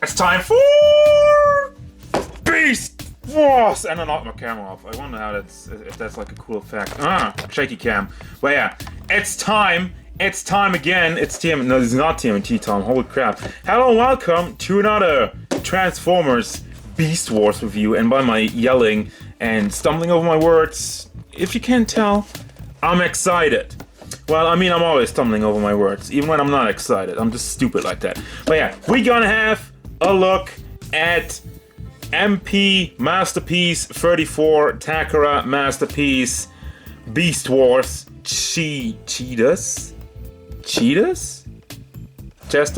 It's time for Beast Wars! And I knocked my camera off. I wonder how if that's like a cool effect. Shaky cam. But yeah, it's time. It's time again. It's no, it's not TMNT time. Holy crap. Hello and welcome to another Transformers Beast Wars review. And by my yelling and stumbling over my words, if you can't tell, I'm excited. Well, I mean, I'm always stumbling over my words, even when I'm not excited. I'm just stupid like that. But yeah, we're gonna have a look at MP Masterpiece 34 Takara Masterpiece Beast Wars Cheetahs? Just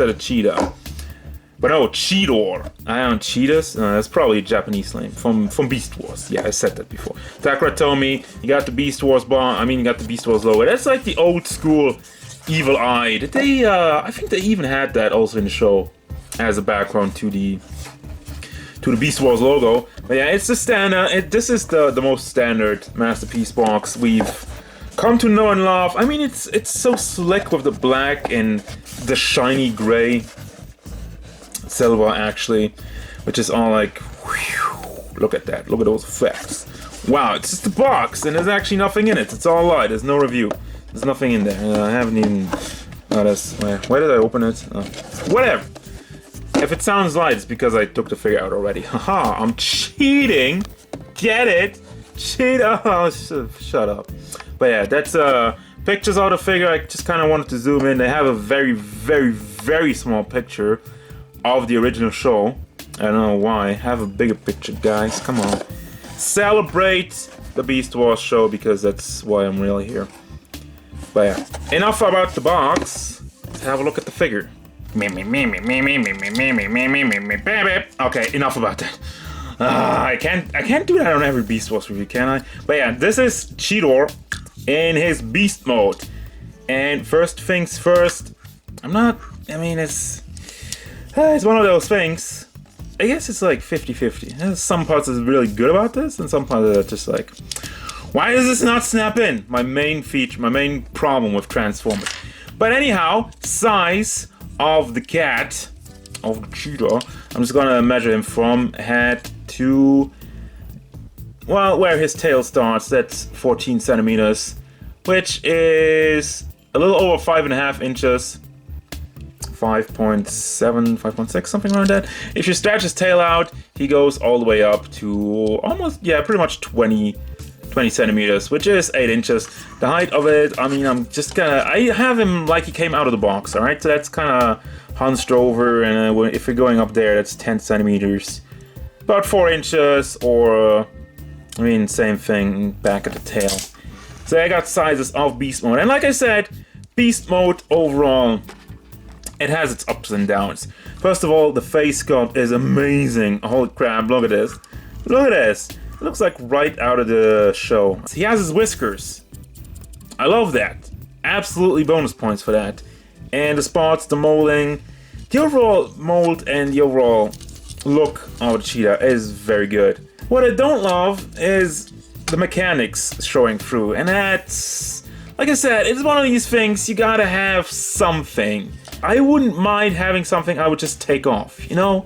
at a cheetah. But no, Cheetor. I am Cheetahs? That's probably a Japanese name from Beast Wars. Yeah, I said that before. Takara told me you got the Beast Wars you got the Beast Wars logo. That's like the old school Evil Eye. Did they, I think they even had that also in the show as a background to the Beast Wars logo. But yeah, it's the standard. This is the most standard Masterpiece box we've come to know and love. I mean, it's so slick with the black and the shiny gray. Silver actually, which is all like, whew, look at that, look at those effects. Wow, it's just a box and there's actually nothing in it. It's all light, there's no review. There's nothing in there. I haven't even, where did I open it? Whatever. If it sounds light, it's because I took the figure out already. Haha, I'm cheating. Get it? Cheat, oh, shut up. But yeah, that's pictures of the figure. I just kind of wanted to zoom in. They have a very, very, very small picture of the original show. I don't know why. Have a bigger picture, guys. Come on. Celebrate the Beast Wars show because that's why I'm really here. But yeah, enough about the box. Let's have a look at the figure. Okay, enough about that. I can't do that on every Beast Wars review, can I? But yeah, this is Cheetor in his Beast mode. And first things first, it's one of those things. I guess it's like 50-50. There's some parts that's really good about this, and some parts that are just like, why does this not snap in? My main feature, my main problem with Transformers. But anyhow, size of the cat, of the Cheetor, I'm just gonna measure him from head to, well, where his tail starts. That's 14 centimeters, which is a little over 5.5 inches. 5.7, 5.6, something around that. If you stretch his tail out, he goes all the way up to almost, yeah, pretty much 20 centimeters, which is 8 inches. The height of it, I have him like he came out of the box, alright? So that's kind of hunched over, and if you're going up there, that's 10 centimeters. About 4 inches, or, same thing back at the tail. So I got sizes of Beast Mode. And like I said, Beast Mode overall, it has its ups and downs. First of all, the face sculpt is amazing. Holy crap, look at this. Look at this. It looks like right out of the show. He has his whiskers. I love that. Absolutely bonus points for that. And the spots, the molding, the overall mold and the overall look of the cheetah is very good. What I don't love is the mechanics showing through. And that's, like I said, it's one of these things, you gotta have something. I wouldn't mind having something I would just take off, you know?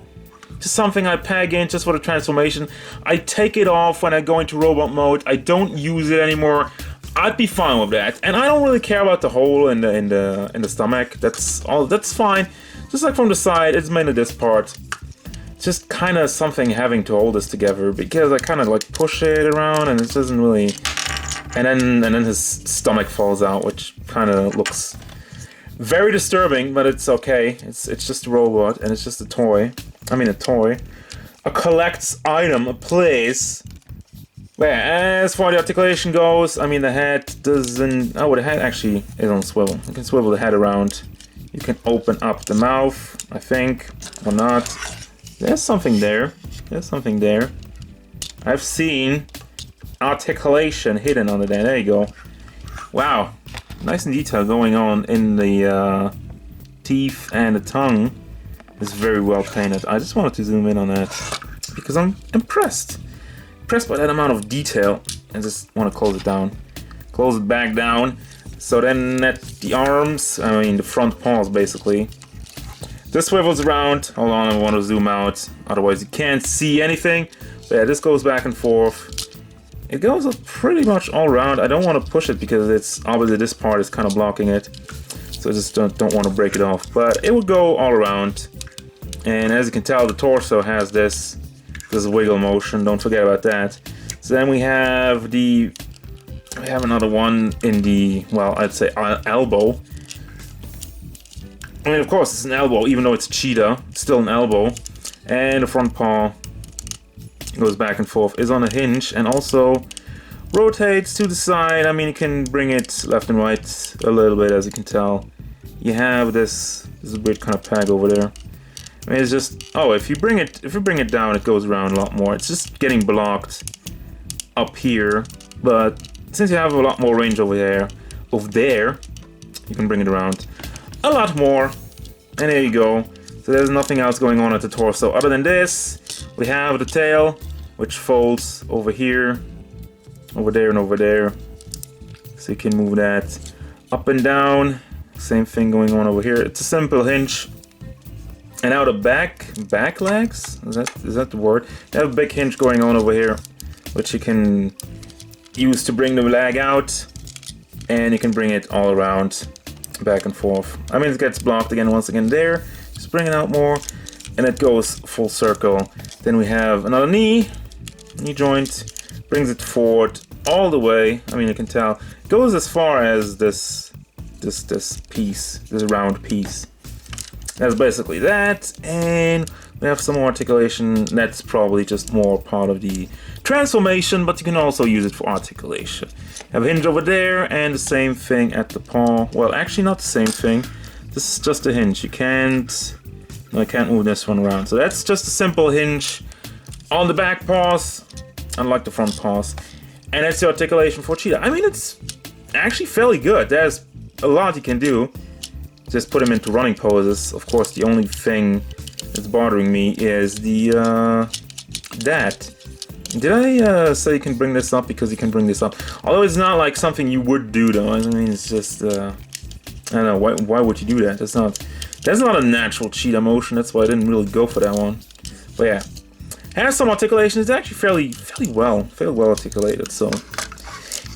Just something I peg in just for the transformation. I take it off when I go into robot mode. I don't use it anymore. I'd be fine with that. And I don't really care about the hole in the stomach. That's fine. Just like from the side, it's mainly this part. It's just kind of something having to hold this together because I kind of like push it around and it doesn't really. And then his stomach falls out, which kind of looks very disturbing, but it's okay. It's just a robot, and it's just a toy. A toy. A collects item, a place. But yeah, as far as the articulation goes, the head doesn't... Oh, the head actually is on swivel. You can swivel the head around. You can open up the mouth, I think, or not. There's something there. There's something there. I've seen articulation hidden under there. There you go. Wow. Nice and detail going on in the teeth and the tongue. It's very well painted. I just wanted to zoom in on that because I'm impressed. Impressed by that amount of detail. I just want to close it down. Close it back down. So then at the arms, the front paws basically, This swivels around. Hold on, I want to zoom out. Otherwise you can't see anything. But yeah, this goes back and forth. It goes pretty much all around. I don't want to push it because it's obviously this part is kind of blocking it. So I just don't want to break it off. But it will go all around. And as you can tell, the torso has this wiggle motion. Don't forget about that. So then we have another one in the, well, I'd say elbow. I mean, of course, it's an elbow, even though it's a cheetah, it's still an elbow. And the front paw goes back and forth, is on a hinge, and also rotates to the side. I mean, you can bring it left and right a little bit, as you can tell. You have this weird kind of peg over there. I mean, it's just, oh, if you bring it down, it goes around a lot more. It's just getting blocked up here, but since you have a lot more range over there, you can bring it around a lot more. And there you go. So there's nothing else going on at the torso other than this. We have the tail, which folds over here, over there, and over there. So you can move that up and down. Same thing going on over here. It's a simple hinge. And now the back legs, is that the word? You have a big hinge going on over here, which you can use to bring the leg out, and you can bring it all around, back and forth. I mean, it gets blocked again once again there. Just bring it out more, and it goes full circle. Then we have another knee joint, brings it forward all the way. I mean, you can tell it goes as far as this piece, this round piece. That's basically that, and we have some more articulation. That's probably just more part of the transformation, but you can also use it for articulation. You have a hinge over there, and the same thing at the paw. Well, actually not the same thing. This is just a hinge. I can't move this one around. So that's just a simple hinge on the back paws, unlike the front paws. And that's the articulation for cheetah. I mean, it's actually fairly good. There's a lot you can do. Just put him into running poses. Of course, the only thing that's bothering me is the that. Did I say you can bring this up? Because you can bring this up. Although it's not like something you would do, though. I mean, it's just I don't know. Why would you do that? That's not a natural cheetah motion. That's why I didn't really go for that one. But yeah, has some articulation. It's actually fairly well articulated. So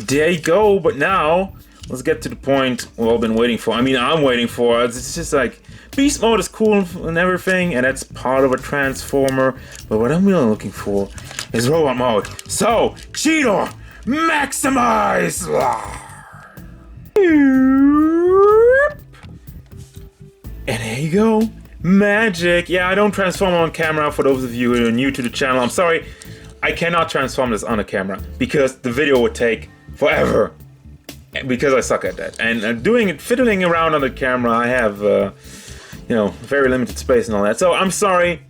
there you go. But now, let's get to the point we've all been waiting for. I mean, I'm waiting for. It's just like, beast mode is cool and everything, and that's part of a transformer. But what I'm really looking for is robot mode. So, Cheetor, maximize! And there you go. Magic. Yeah, I don't transform on camera. For those of you who are new to the channel, I'm sorry. I cannot transform this on a camera because the video would take forever. Because I suck at that, and fiddling around on the camera, I have, very limited space and all that. So I'm sorry,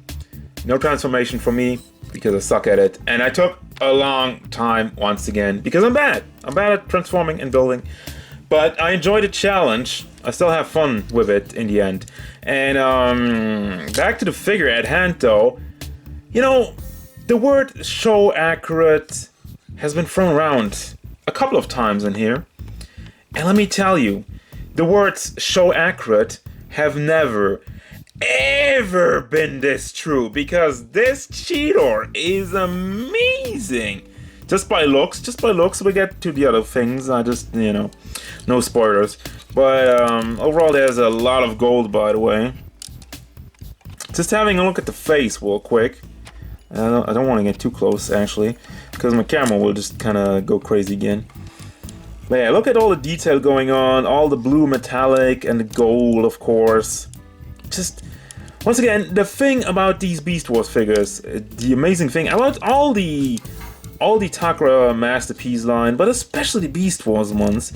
no transformation for me because I suck at it, and I took a long time once again because I'm bad. I'm bad at transforming and building, but I enjoyed the challenge. I still have fun with it in the end. And back to the figure at hand, though. You know, the word "show accurate" has been thrown around a couple of times in here. And let me tell you, the words "show accurate" have never, ever been this true, because this Cheetor is amazing. Just by looks, we get to the other things. I just, no spoilers. But overall, there's a lot of gold, by the way. Just having a look at the face real quick. I don't want to get too close, actually, because my camera will just kind of go crazy again. But yeah, look at all the detail going on, all the blue metallic and the gold, of course. Just, once again, the thing about these Beast Wars figures, the amazing thing about all the Takara Masterpiece line, but especially the Beast Wars ones,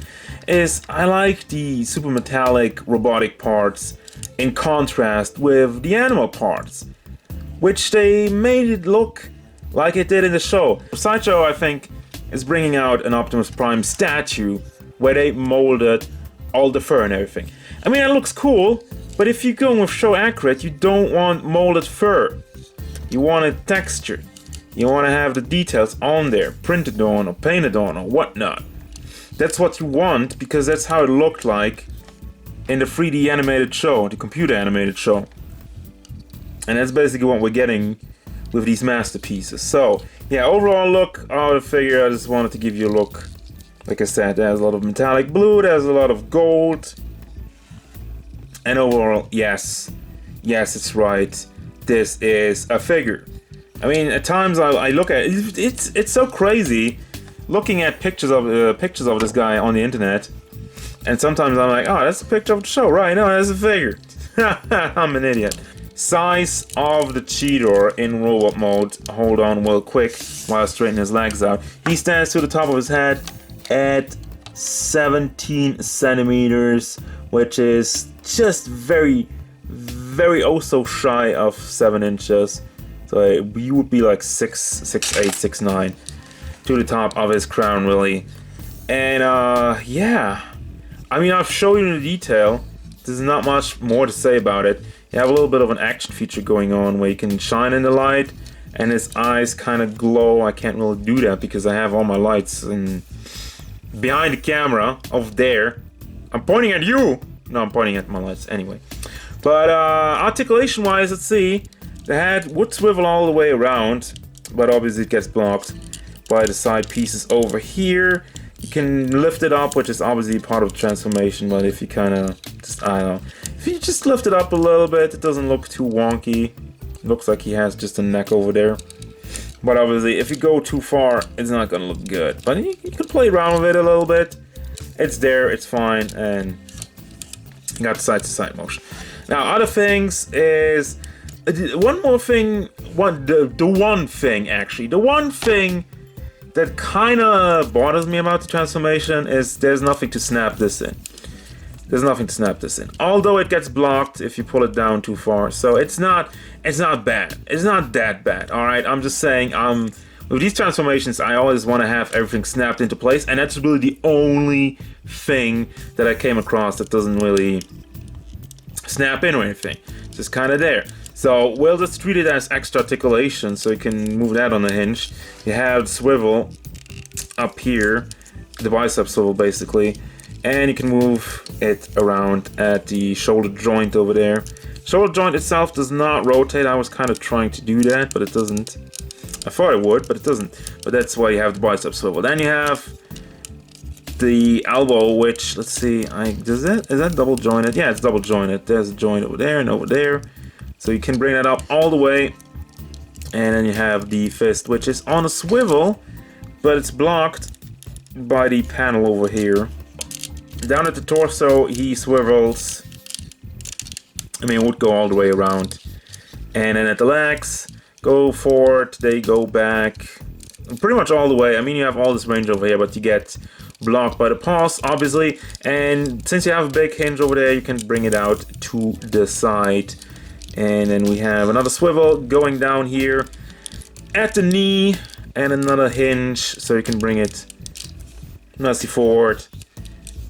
is I like the super metallic robotic parts in contrast with the animal parts, which they made it look like it did in the show. Sideshow, I think, is bringing out an Optimus Prime statue where they molded all the fur and everything. I mean, it looks cool, but if you're going with show accurate, you don't want molded fur. You want it textured. You want to have the details on there, printed on or painted on or whatnot. That's what you want, because that's how it looked like in the 3D animated show, the computer animated show. And that's basically what we're getting with these masterpieces. So, yeah, overall look of the figure, I just wanted to give you a look. Like I said, there's a lot of metallic blue, there's a lot of gold. And overall, yes, it's right. This is a figure. I mean, at times I look at it, it's so crazy looking at pictures of this guy on the internet. And sometimes I'm like, oh, that's a picture of the show, right? No, that's a figure. I'm an idiot. Size of the Cheetor in robot mode. Hold on real quick while I straighten his legs out. He stands to the top of his head at 17 centimeters, which is just very oh so shy of 7 inches. So you would be like 6'8", 6'9", to the top of his crown, really. And yeah, I mean, I've shown you the detail. There's not much more to say about it. You have a little bit of an action feature going on where you can shine in the light and his eyes kind of glow. I can't really do that because I have all my lights and behind the camera over there. I'm pointing at you. No, I'm pointing at my lights anyway. But articulation wise, let's see. The head would swivel all the way around, but obviously it gets blocked by the side pieces over here. You can lift it up, which is obviously part of the transformation, but if you kind of just, I don't know, if you just lift it up a little bit, it doesn't look too wonky. It looks like he has just a neck over there. But obviously, if you go too far, it's not gonna look good. But you can play around with it a little bit. It's there, it's fine, and you got side-to-side motion. Now, other things is one more thing. The one thing that kind of bothers me about the transformation is there's nothing to snap this in. Although it gets blocked if you pull it down too far. So it's not bad. It's not that bad. All right. I'm just saying. With these transformations, I always want to have everything snapped into place, and that's really the only thing that I came across that doesn't really snap in or anything. It's just kind of there. So we'll just treat it as extra articulation, so you can move that on the hinge. You have the swivel up here, the bicep swivel basically, and you can move it around at the shoulder joint over there. Shoulder joint itself does not rotate. I was kind of trying to do that, but it doesn't. I thought it would, but it doesn't. But that's why you have the bicep swivel. Then you have the elbow, which, let's see, is that double jointed? Yeah, it's double jointed. There's a joint over there and over there. So you can bring that up all the way. And then you have the fist, which is on a swivel, but it's blocked by the panel over here. Down at the torso, he swivels. I mean, it would go all the way around. And then at the legs, go forward, they go back. Pretty much all the way. I mean, you have all this range over here, but you get blocked by the paws, obviously. And since you have a big hinge over there, you can bring it out to the side. And then we have another swivel going down here at the knee, and another hinge, so you can bring it nicely forward.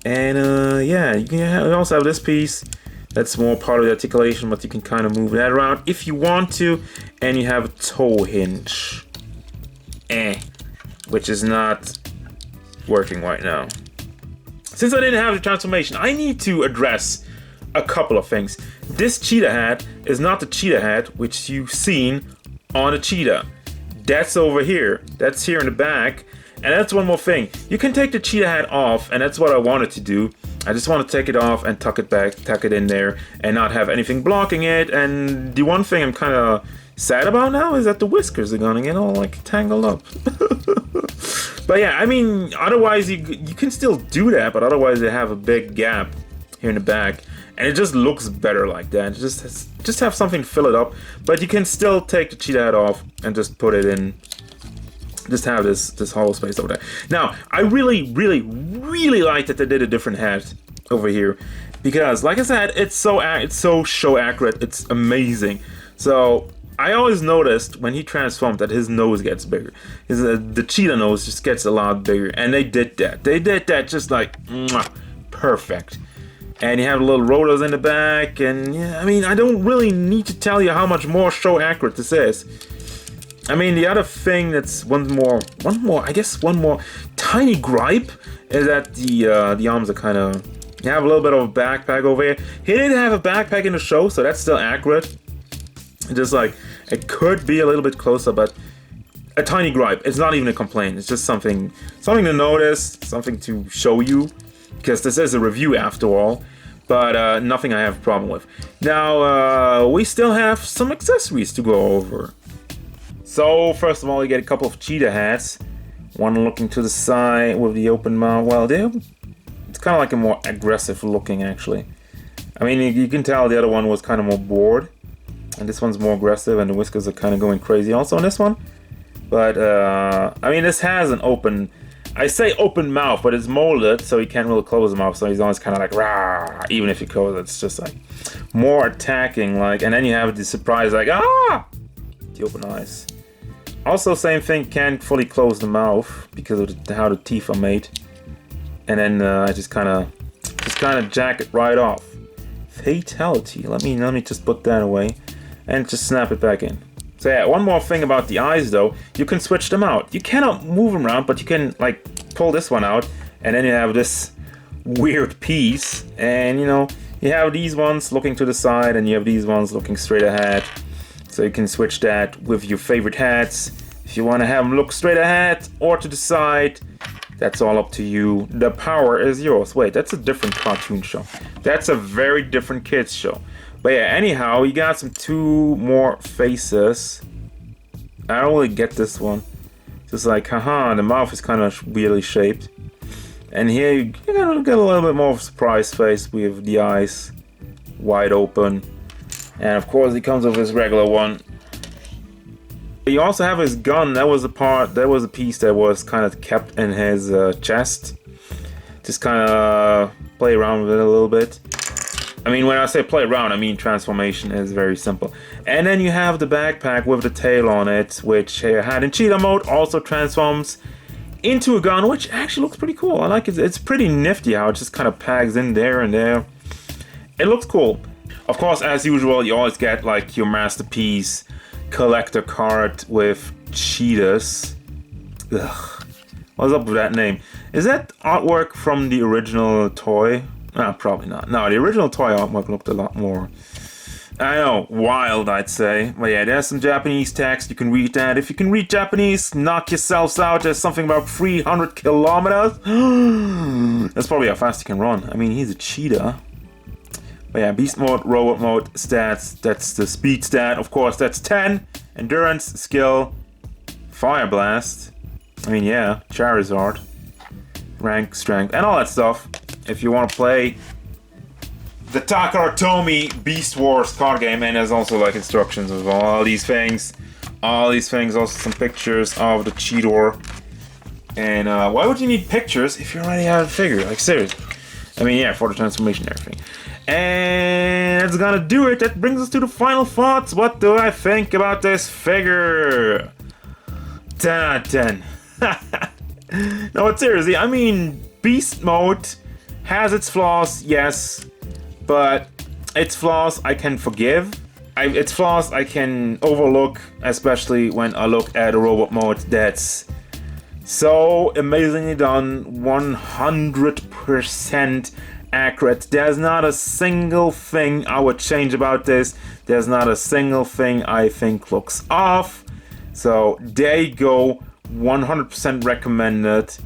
And yeah, you also have this piece that's more part of the articulation, but you can kind of move that around if you want to. And you have a toe hinge, which is not working right now. Since I didn't have the transformation, I need to address a couple of things. This cheetah head is not the cheetah head which you've seen on a cheetah. That's over here. That's here in the back. And that's one more thing. You can take the cheetah head off, and that's what I wanted to do. I just want to take it off and tuck it back, tuck it in there, and not have anything blocking it. And the one thing I'm kind of sad about now is that the whiskers are gonna get all like tangled up. But yeah, I mean, otherwise you can still do that, but otherwise they have a big gap here in the back. And it just looks better like that. Just have something to fill it up. But you can still take the cheetah head off and just put it in. Just have this hollow space over there. Now, I really like that they did a different head over here. Because, like I said, it's so show accurate. It's amazing. So, I always noticed when he transformed that his nose gets bigger. The cheetah nose just gets a lot bigger. And they did that. They did that just like, mwah, perfect. And you have little rotors in the back, and yeah, I mean, I don't really need to tell you how much more show accurate this is. I mean, the other thing that's one more tiny gripe is that the arms are kind of, you have a little bit of a backpack over here. He didn't have a backpack in the show, so that's still accurate. Just like, it could be a little bit closer, but a tiny gripe. It's not even a complaint. It's just something to notice, something to show you, because this is a review after all. But nothing I have a problem with. Now, we still have some accessories to go over. So, first of all, you get a couple of cheetah hats. One looking to the side with the open mouth. Well, it's kind of like a more aggressive looking, actually. I mean, you can tell the other one was kind of more bored. And this one's more aggressive, and the whiskers are kind of going crazy also on this one. But, I mean, this has an open... I say open mouth, but it's molded, so he can't really close the mouth, so he's always kind of like, rah, even if you close it. It's just like, more attacking, like, and then you have the surprise, like, ah! The open eyes. Also, same thing, can't fully close the mouth, because of how the teeth are made. And then, I just kind of jack it right off. Fatality. Let me just put that away, and just snap it back in. So yeah, one more thing about the eyes though, you can switch them out. You cannot move them around, but you can like pull this one out, and then you have this weird piece, and you know, you have these ones looking to the side, and you have these ones looking straight ahead. So you can switch that with your favorite hats. If you want to have them look straight ahead or to the side, that's all up to you. The power is yours. Wait, that's a different cartoon show. That's a very different kids show. But yeah, anyhow, you got some two more faces. I don't really get this one. Just like, haha, the mouth is kind of weirdly shaped. And here you gotta get a little bit more of a surprise face with the eyes wide open. And of course, he comes with his regular one. You also have his gun. That was a piece that was kind of kept in his chest. Just kind of play around with it a little bit. I mean, when I say play around, I mean transformation is very simple. And then you have the backpack with the tail on it, which had in cheetah mode also transforms into a gun, which actually looks pretty cool. I like it. It's pretty nifty how it just kind of packs in there and there. It looks cool. Of course, as usual, you always get like your masterpiece collector card with cheetahs. Ugh. What's up with that name? Is that artwork from the original toy? Probably not. No, the original toy artwork looked a lot more, I know, wild, I'd say. But yeah, there's some Japanese text. You can read that. If you can read Japanese, knock yourselves out. There's something about 300 kilometers. That's probably how fast he can run. I mean, he's a cheetah. But yeah, beast mode, robot mode, stats. That's the speed stat. Of course, that's 10. Endurance, skill, fire blast. I mean, yeah, Charizard. Rank, strength, and all that stuff. If you want to play the Takara Beast Wars card game, and there's also like instructions of all these things, also some pictures of the Cheetor. And why would you need pictures if you already have a figure? Like seriously. I mean, yeah, for the transformation and everything. And that's gonna do it. That brings us to the final thoughts. What do I think about this figure? 10 out of 10. No, but seriously, I mean, Beast Mode has its flaws, yes, but its flaws I can forgive. Its flaws I can overlook, especially when I look at a robot mode that's so amazingly done, 100% accurate. There's not a single thing I would change about this. There's not a single thing I think looks off. So there you go, 100% recommended.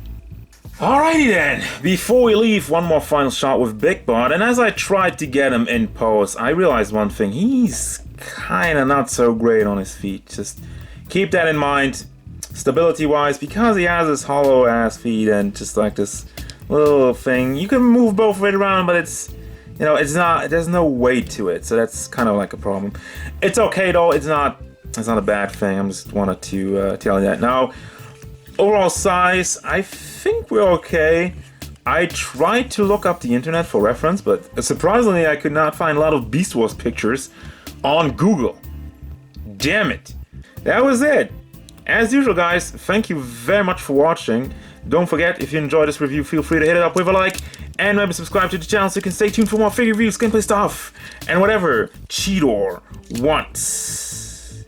Alrighty then, before we leave, one more final shot with Big Bot, and as I tried to get him in pose, I realized one thing, he's kinda not so great on his feet. Just keep that in mind, stability wise, because he has his hollow ass feet and just like this little thing. You can move both feet around, but it's, you know, it's not, there's no weight to it, so that's kind of like a problem. It's okay though, it's not a bad thing, I just wanted to tell you that. Now, overall size, I think we're okay. I tried to look up the internet for reference, but surprisingly I could not find a lot of Beast Wars pictures on Google. Damn it. That was it. As usual guys, thank you very much for watching. Don't forget, if you enjoyed this review, feel free to hit it up with a like, and maybe subscribe to the channel so you can stay tuned for more figure reviews, gameplay stuff, and whatever Cheetor wants.